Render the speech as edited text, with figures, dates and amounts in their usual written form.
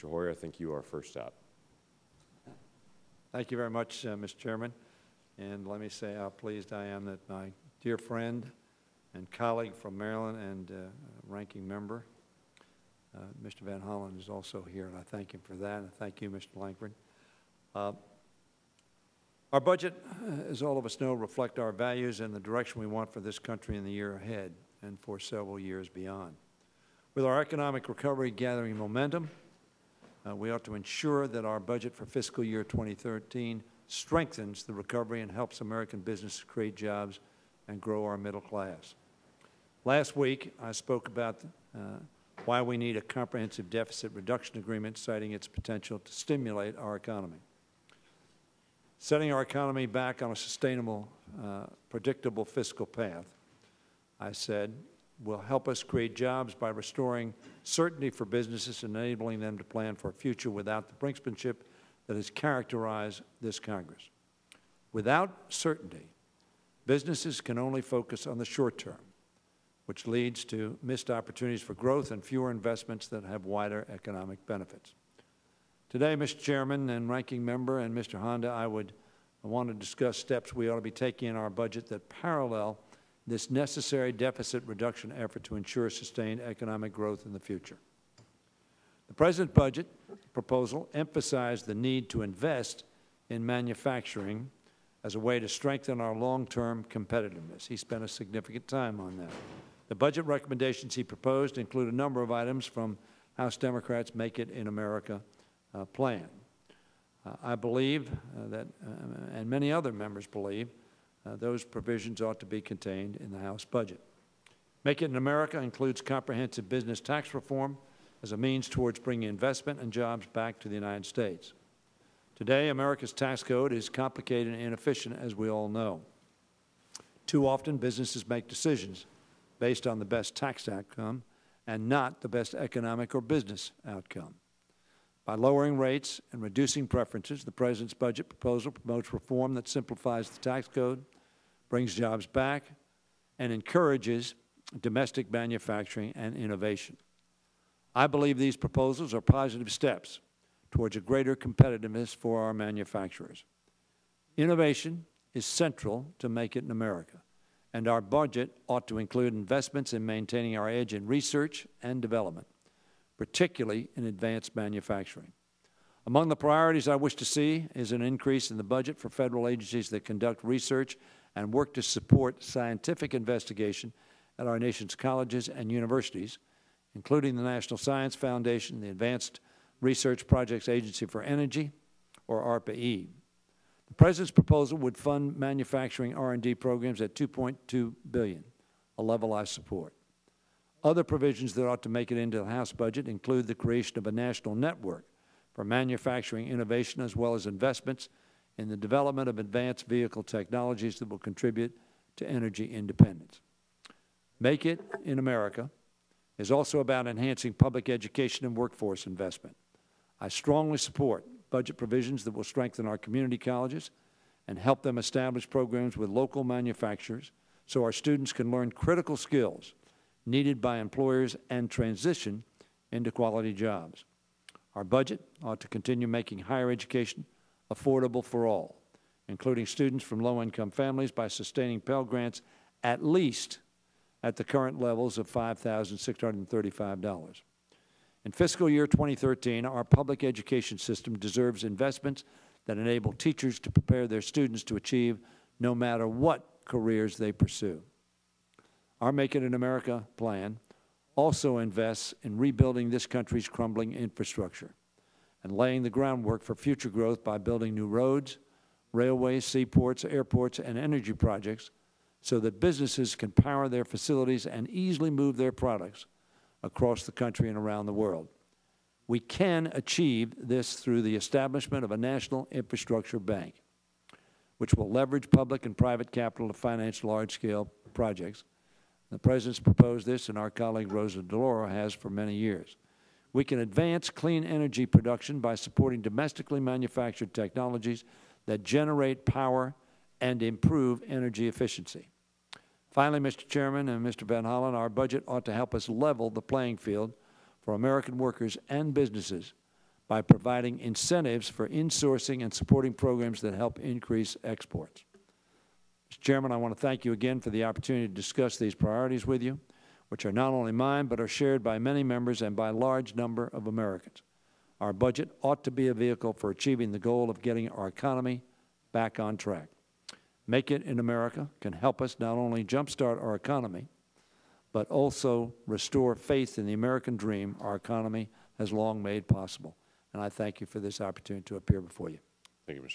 Mr. Hoyer, I think you are first up. Thank you very much, Mr. Chairman. And let me say how pleased I am that my dear friend and colleague from Maryland and ranking member, Mr. Van Hollen, is also here, and I thank him for that, and thank you, Mr. Lankford. Our budget, as all of us know, reflect our values and the direction we want for this country in the year ahead and for several years beyond. With our economic recovery gathering momentum, we ought to ensure that our budget for fiscal year 2013 strengthens the recovery and helps American businesses create jobs and grow our middle class. Last week, I spoke about why we need a comprehensive deficit reduction agreement, citing its potential to stimulate our economy. Setting our economy back on a sustainable, predictable fiscal path, I said, will help us create jobs by restoring certainty for businesses and enabling them to plan for a future without the brinksmanship that has characterized this Congress. Without certainty, businesses can only focus on the short term, which leads to missed opportunities for growth and fewer investments that have wider economic benefits. Today, Mr. Chairman and Ranking Member and Mr. Honda, I want to discuss steps we ought to be taking in our budget that parallel this necessary deficit reduction effort to ensure sustained economic growth in the future. The President's budget proposal emphasized the need to invest in manufacturing as a way to strengthen our long-term competitiveness. He spent a significant time on that. The budget recommendations he proposed include a number of items from House Democrats' Make It in America plan. I believe that, and many other members believe, those provisions ought to be contained in the House budget. Make It in America includes comprehensive business tax reform as a means towards bringing investment and jobs back to the United States. Today, America's tax code is complicated and inefficient, as we all know. Too often, businesses make decisions based on the best tax outcome and not the best economic or business outcome. By lowering rates and reducing preferences, the President's budget proposal promotes reform that simplifies the tax code, brings jobs back, and encourages domestic manufacturing and innovation. I believe these proposals are positive steps towards a greater competitiveness for our manufacturers. Innovation is central to Make It in America, and our budget ought to include investments in maintaining our edge in research and development, particularly in advanced manufacturing. Among the priorities I wish to see is an increase in the budget for federal agencies that conduct research and work to support scientific investigation at our nation's colleges and universities, including the National Science Foundation, the Advanced Research Projects Agency for Energy, or ARPA-E. The President's proposal would fund manufacturing R&D programs at $2.2 billion, a level I support. Other provisions that ought to make it into the House budget include the creation of a national network for manufacturing innovation, as well as investments in the development of advanced vehicle technologies that will contribute to energy independence. Make It in America is also about enhancing public education and workforce investment. I strongly support budget provisions that will strengthen our community colleges and help them establish programs with local manufacturers so our students can learn critical skills needed by employers and transition into quality jobs. Our budget ought to continue making higher education affordable for all, including students from low-income families, by sustaining Pell Grants at least at the current levels of $5,635. In fiscal year 2013, our public education system deserves investments that enable teachers to prepare their students to achieve no matter what careers they pursue. Our Make It in America plan also invests in rebuilding this country's crumbling infrastructure and laying the groundwork for future growth by building new roads, railways, seaports, airports, and energy projects so that businesses can power their facilities and easily move their products across the country and around the world. We can achieve this through the establishment of a national infrastructure bank, which will leverage public and private capital to finance large-scale projects. The President's proposed this, and our colleague Rosa DeLauro has for many years. We can advance clean energy production by supporting domestically manufactured technologies that generate power and improve energy efficiency. Finally, Mr. Chairman and Mr. Van Hollen, our budget ought to help us level the playing field for American workers and businesses by providing incentives for insourcing and supporting programs that help increase exports. Mr. Chairman, I want to thank you again for the opportunity to discuss these priorities with you, which are not only mine, but are shared by many members and by a large number of Americans. Our budget ought to be a vehicle for achieving the goal of getting our economy back on track. Make It in America can help us not only jumpstart our economy, but also restore faith in the American dream our economy has long made possible. And I thank you for this opportunity to appear before you. Thank you, Mr.